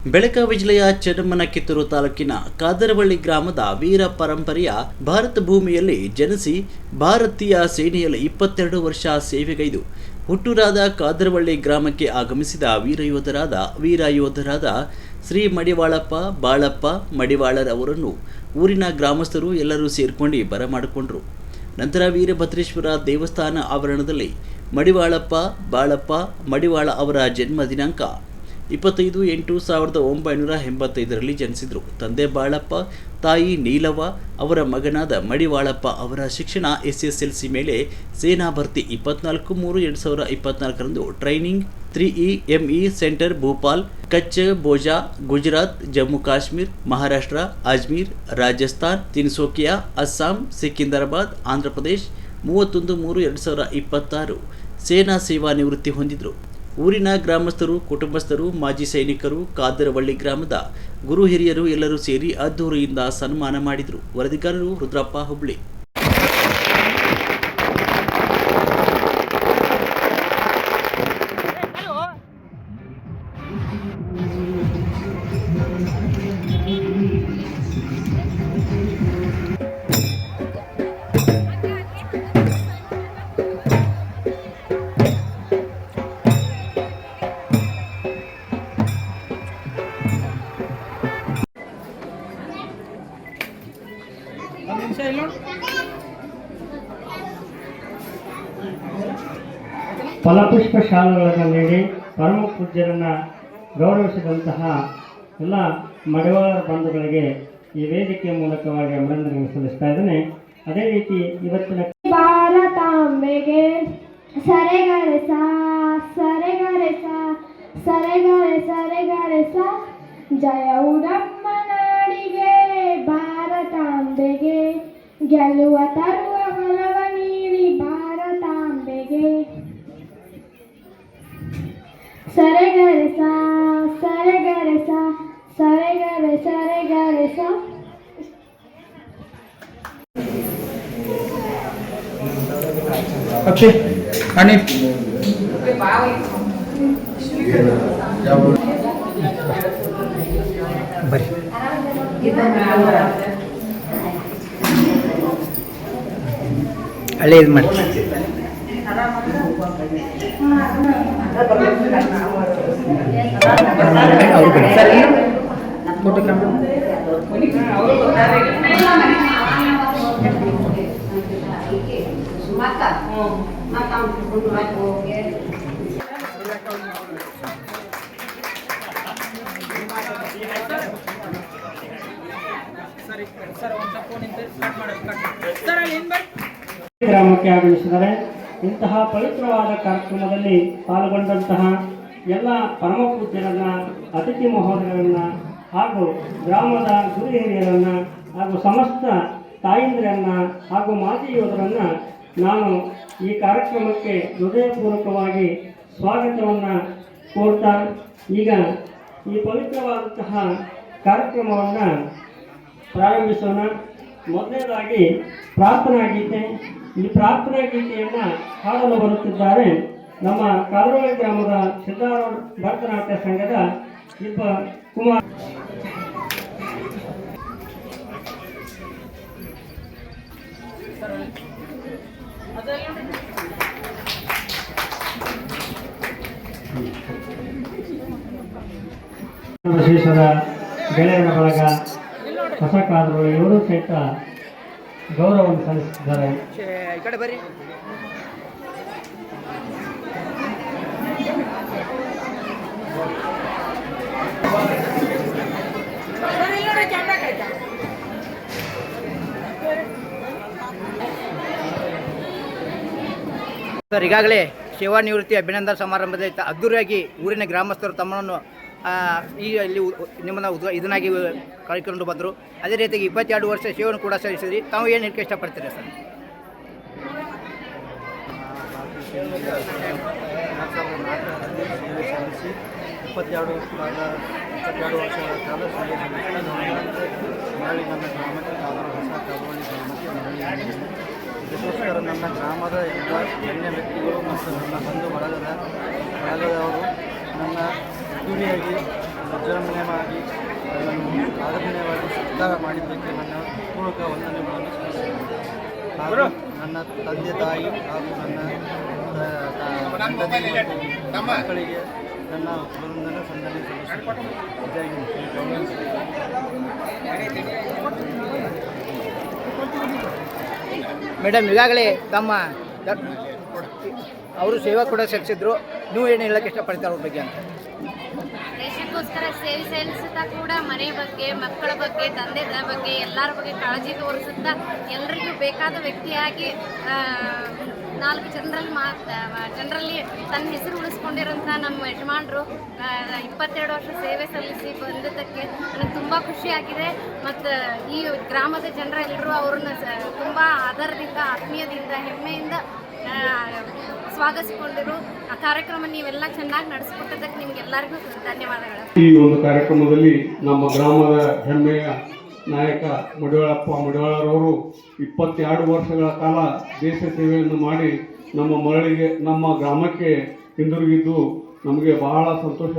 ಬೆಳಗಾವಿ ಜಿಲ್ಲೆಯ ಚೆನ್ನಮ್ಮನ ಕಿತ್ತೂರು ತಾಲೂಕಿನ ಕಾದರವಳ್ಳಿ ಗ್ರಾಮದ ವೀರ ಪರಂಪರೆಯ ಭಾರತ ಭೂಮಿಯಲ್ಲಿ ಜನಿಸಿ ಭಾರತೀಯ ಸೇನೆಯಲ್ಲಿ 22 ವರ್ಷ ಸೇವೆಗೈದು ಹುಟ್ಟೂರಾದ ಕಾದರವಳ್ಳಿ ಗ್ರಾಮಕ್ಕೆ ಆಗಮಿಸಿದ ವೀರಯೋಧರಾದ ಶ್ರೀ ಮಡಿವಾಳಪ್ಪ ಬಾಳಪ್ಪ ಮಡಿವಾಳರವರನ್ನು ಊರಿನ ಗ್ರಾಮಸ್ಥರು ಎಲ್ಲರೂ ಸೇರ್ಕೊಂಡು ಬರಮಾಡಿಕೊಂಡರು. ನಂತರ ವೀರಭದ್ರೇಶ್ವರ ದೇವಸ್ಥಾನ ಆವರಣದಲ್ಲಿ ಮಡಿವಾಳಪ್ಪ ಬಾಳಪ್ಪ ಮಡಿವಾಳ ಅವರ ಜನ್ಮ ದಿನಾಂಕ 25/8/1985 ಜನಿಸಿದರು. ತಂದೆ ಬಾಳಪ್ಪ, ತಾಯಿ ನೀಲವ್ವ. ಅವರ ಮಗನಾದ ಮಡಿವಾಳಪ್ಪ ಅವರ ಶಿಕ್ಷಣ SSLC ಮೇಲೆ ಸೇನಾ ಭರ್ತಿ 24/3/2024 ಟ್ರೈನಿಂಗ್ 3EME ಸೆಂಟರ್ ಭೋಪಾಲ್, ಕಚ್ ಬೋಜಾ, ಗುಜರಾತ್, ಜಮ್ಮು ಕಾಶ್ಮೀರ್, ಮಹಾರಾಷ್ಟ್ರ, ಅಜ್ಮೀರ್, ರಾಜಸ್ಥಾನ್, ತಿನ್ಸುಕಿಯಾ, ಅಸ್ಸಾಂ, ಸಿಕಿಂದರಾಬಾದ್, ಆಂಧ್ರಪ್ರದೇಶ್ 31/3/2026 ಸೇನಾ ಸೇವಾ ನಿವೃತ್ತಿ ಹೊಂದಿದರು. ಊರಿನ ಗ್ರಾಮಸ್ಥರು, ಕುಟುಂಬಸ್ಥರು, ಮಾಜಿ ಸೈನಿಕರು, ಕಾದರವಳ್ಳಿ ಗ್ರಾಮದ ಗುರು ಹಿರಿಯರು ಎಲ್ಲರೂ ಸೇರಿ ಅದ್ದೂರಿಯಿಂದ ಸನ್ಮಾನ ಮಾಡಿದರು. ವರದಿಗಾರರು ರುದ್ರಪ್ಪ, ಹುಬ್ಳಿ. ಫಲಪುಷ್ಪ ಶಾಲೆಗಳನ್ನು ನೀಡಿ ಪರಮ ಪೂಜ್ಯರನ್ನು ಗೌರವಿಸಿದಂತಹ ಎಲ್ಲ ಮಡಿವಾಳ ಬಂಧುಗಳಿಗೆ ಈ ವೇದಿಕೆಯ ಮೂಲಕವಾಗಿ ಅಭಿನಂದನೆ ಸಲ್ಲಿಸ್ತಾ ಇದ್ದೇನೆ. ಅದೇ ರೀತಿ ಇವತ್ತಿನ ಭಾರತಾಂಬೆಗೆ ಸರೆಗರೆಸ ಸರೆಗರೆಸ ಸರೆಗರೆಸ ಜಯ ಉಡಮ್ಮ ನಾಡಿಗೆ ಭಾರತಾಂಬೆಗೆ ಗೆಲುವ ತರುವ ಬಲವ ನೀಡಿ ಭಾರತಾಂಬೆಗೆ ಸರೆಗರೆಸ ಸರೆಗರೆಸ ಸರೆಗರೆಸ ಓಕೆ आणि ಬರಿ ಅಲ್ಲೇ ಇದು ಮಾಡಿ ಅವರು ಬನ್ನಿ ಫೋಟೋ ಕ್ಯಾಮ್ರಾ ಗ್ರಾಮಕ್ಕೆ ಆಗಮಿಸಿದರೆ ಇಂತಹ ಪವಿತ್ರವಾದ ಕಾರ್ಯಕ್ರಮದಲ್ಲಿ ಪಾಲ್ಗೊಂಡಂತಹ ಎಲ್ಲ ಪರಮ ಪೂಜ್ಯರನ್ನ, ಅತಿಥಿ ಮಹೋದಯರನ್ನ ಹಾಗೂ ಗ್ರಾಮದ ಗುರು ಹಿರಿಯರನ್ನ ಹಾಗೂ ಸಮಸ್ತ ತಾಯಂದಿರನ್ನ ಹಾಗೂ ಮಾಜಿ ಯೋಧರನ್ನ ನಾನು ಈ ಕಾರ್ಯಕ್ರಮಕ್ಕೆ ಹೃದಯಪೂರ್ವಕವಾಗಿ ಸ್ವಾಗತವನ್ನು ಕೋರ್ತಾ ಈಗ ಈ ಪವಿತ್ರವಾದಂತಹ ಕಾರ್ಯಕ್ರಮವನ್ನು ಪ್ರಾರಂಭಿಸೋಣ. ಮೊದಲನೇದಾಗಿ ಪ್ರಾರ್ಥನಾ ಗೀತೆ. ಈ ಪ್ರಾರ್ಥನಾ ಗೀತೆಯನ್ನು ಹಾಡಲು ಬರುತ್ತಿದ್ದಾರೆ ನಮ್ಮ ಕಾದರವಳ್ಳಿ ಗ್ರಾಮದ ಸಿದ್ದಾರೂಢ ಭರತನಾಟ್ಯ ಸಂಘದ ಕುಮಾರ್. ವಿಶೇಷದ ಗೆಳೆಯರ ಬಳಗ ಹೊಸ ಕಾದರವಳ್ಳಿ ಇವರು ಸಹಿತ ಗೌರವವನ್ನು ಸಲ್ಲಿಸುತ್ತಿದ್ದಾರೆ. ಈ ಕಡೆ ಬರ್ರಿ. ಸರ್, ಈಗಾಗಲೇ ಸೇವಾ ನಿವೃತ್ತಿ ಅಭಿನಂದನಾ ಸಮಾರಂಭದಲ್ಲಿ ಅದ್ದೂರಿಯಾಗಿ ಊರಿನ ಗ್ರಾಮಸ್ಥರು ತಮ್ಮನ್ನು ಇಲ್ಲಿ ನಿಮ್ಮನ್ನು ಇದನ್ನಾಗಿ ಕಳ್ಕೊಂಡು ಬಂದರು. ಅದೇ ರೀತಿಯಾಗಿ 22 ವರ್ಷ ಸೇವೆಯನ್ನು ಕೂಡ ಸಲ್ಲಿಸಿದ್ರಿ. ತಾವು ಏನು ಹೇಳಕ್ಕೆ ಇಷ್ಟಪಡ್ತೀರಾ ಸರ್? 22 ವರ್ಷಗಳ ಕಾಲ ಸೇವೆ ಮರಳಿ ನನ್ನ ಗ್ರಾಮಕ್ಕೆ ಹೊಸ ಕಾದರವಳ್ಳಿ ಗ್ರಾಮಕ್ಕೆ ಮರಳಿ ಇದಕ್ಕೋಸ್ಕರ ನನ್ನ ಗ್ರಾಮದ ಎಲ್ಲ ಗಣ್ಯ ವ್ಯಕ್ತಿಗಳು ಮತ್ತು ನನ್ನ ಬಂಧು ಬಳಗದವರು ನನ್ನ ಅದ್ದೂರಿಯಾಗಿ ವಿಜೃಂಭಣೆಯಾಗಿ ಅದನ್ನು ಆದರಣೀಯವಾಗಿ ಸತ್ಕಾರ ಮಾಡಿದ್ದಕ್ಕೆ ನನ್ನ ಪೂರ್ವಕ ವಂದನೆಗಳನ್ನು ಸಲ್ಲಿಸುತ್ತೇನೆ. ಹಾಗೂ ನನ್ನ ತಂದೆ ತಾಯಿ ಹಾಗೂ ನನ್ನ ಮಕ್ಕಳಿಗೆ ನನ್ನ ವಂದನೆ ಸಂದನೆ ಸಲ್ಲಿಸುತ್ತೇನೆ. ಜೈ ಹಿಂದ್. ಮೇಡಮ್, ಈಗಾಗಲೇ ತಮ್ಮ ಅವರು ಸೇವಾ ಕೂಡ ಸಲ್ಲಿಸಿದ್ರು. ನೀವು ಏನು ಹೇಳೋಕ್ಕೆ ಇಷ್ಟಪಡ್ತಾರೆ ಅವ್ರ ಬಗ್ಗೆ ಅಂತ? ದೇಶಕ್ಕೋಸ್ಕರ ಸೇವೆ ಸಲ್ಲಿಸುತ್ತಾ ಕೂಡ ಮನೆ ಬಗ್ಗೆ, ಮಕ್ಕಳ ಬಗ್ಗೆ, ತಂದೆ ಬಗ್ಗೆ ಎಲ್ಲರ ಬಗ್ಗೆ ಕಾಳಜಿ ತೋರಿಸುತ್ತಾ ಎಲ್ಲರಿಗೂ ಬೇಕಾದ ವ್ಯಕ್ತಿಯಾಗಿ 4 ಜನರಲ್ಲಿ ತನ್ನ ಹೆಸರು ಉಳಿಸ್ಕೊಂಡಿರೋಂಥ ನಮ್ಮ ಯಜಮಾನರು 22 ವರ್ಷ ಸೇವೆ ಸಲ್ಲಿಸಿ ಬಂದಿದ್ದಕ್ಕೆ ನನಗೆ ತುಂಬ ಖುಷಿಯಾಗಿದೆ. ಮತ್ತು ಈ ಗ್ರಾಮದ ಜನರೆಲ್ಲರೂ ಅವ್ರನ್ನ ತುಂಬ ಆಧಾರದಿಂದ, ಆತ್ಮೀಯದಿಂದ, ಹೆಮ್ಮೆಯಿಂದ ಸ್ವಾಗತಿಸಿಕೊಂಡಿರು. ಆ ಕಾರ್ಯಕ್ರಮ ನೀವೆಲ್ಲ ಚೆನ್ನಾಗಿ ನಡೆಸಿಕೊಟ್ಟಿದ್ದಕ್ಕೆ ನಿಮಗೆಲ್ಲರಿಗೂ ಧನ್ಯವಾದಗಳು. ಈ ಒಂದು ಕಾರ್ಯಕ್ರಮದಲ್ಲಿ ನಮ್ಮ ಗ್ರಾಮದ ಹೆಮ್ಮೆಯ ನಾಯಕ ಮಡಿವಾಳರವರು 22 ವರ್ಷಗಳ ಕಾಲ ದೇಶ ಸೇವೆಯನ್ನು ಮಾಡಿ ನಮ್ಮ ಗ್ರಾಮಕ್ಕೆ ಹಿಂದಿರುಗಿದ್ದು ನಮಗೆ ಬಹಳ ಸಂತೋಷ.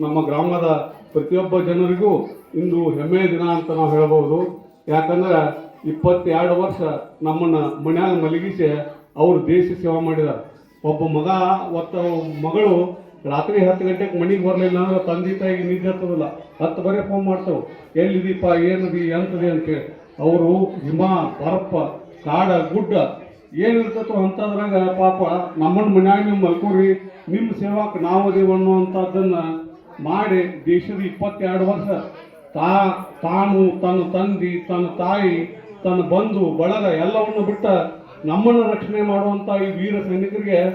ನಮ್ಮ ಗ್ರಾಮದ ಪ್ರತಿಯೊಬ್ಬ ಜನರಿಗೂ ಇಂದು ಹೆಮ್ಮೆಯ ದಿನ ಅಂತ ನಾವು ಹೇಳಬಹುದು. ಯಾಕಂದ್ರೆ 22 ವರ್ಷ ನಮ್ಮನ್ನು ಮನ್ಯಾಗ ಮಲಗಿಸಿ ಅವರು ದೇಶ ಸೇವೆ ಮಾಡಿದ್ದಾರೆ. ಒಬ್ಬ ಮಗಳು ರಾತ್ರಿ 10 ಗಂಟೆಗೆ ಮನೆಗೆ ಬರಲಿಲ್ಲ ಅಂದ್ರೆ ತಂದೆ ತಾಯಿಗೆ ನಿದ್ದೆ ಹತ್ತದಿಲ್ಲ. 10 ಬರೀ ಫೋನ್ ಮಾಡ್ತಾವೆ, ಎಲ್ಲಿದೀಪ, ಏನದಿ, ಎಂತದೆ ಅಂತೇಳಿ. ಅವರು ಹಿಮ, ಬರಪ್ಪ, ಕಾಡ, ಗುಡ್ಡ ಏನಿರ್ತೈತೋ ಅಂಥದ್ರಾಗ ಪಾಪ ನಮ್ಮನ್ನು ಮನ್ಯಾಗ ನೀವು ಮಲ್ಕೋರಿ, ನಿಮ್ಮ ಸೇವಾಕ್ಕೆ ನಾವು ಅದೇವು ಅನ್ನುವಂಥದ್ದನ್ನು ಮಾಡಿ ದೇಶದ 22 ವರ್ಷ ತಾನು, ತನ್ನ ತಂದೆ, ತನ್ನ ತಾಯಿ, ತನ್ನ ಬಂಧು ಬಳಗ ಎಲ್ಲವನ್ನು ಬಿಟ್ಟ ನಮ್ಮನ್ನು ರಕ್ಷಣೆ ಮಾಡುವಂಥ ಈ ವೀರ ಸೈನಿಕರಿಗೆ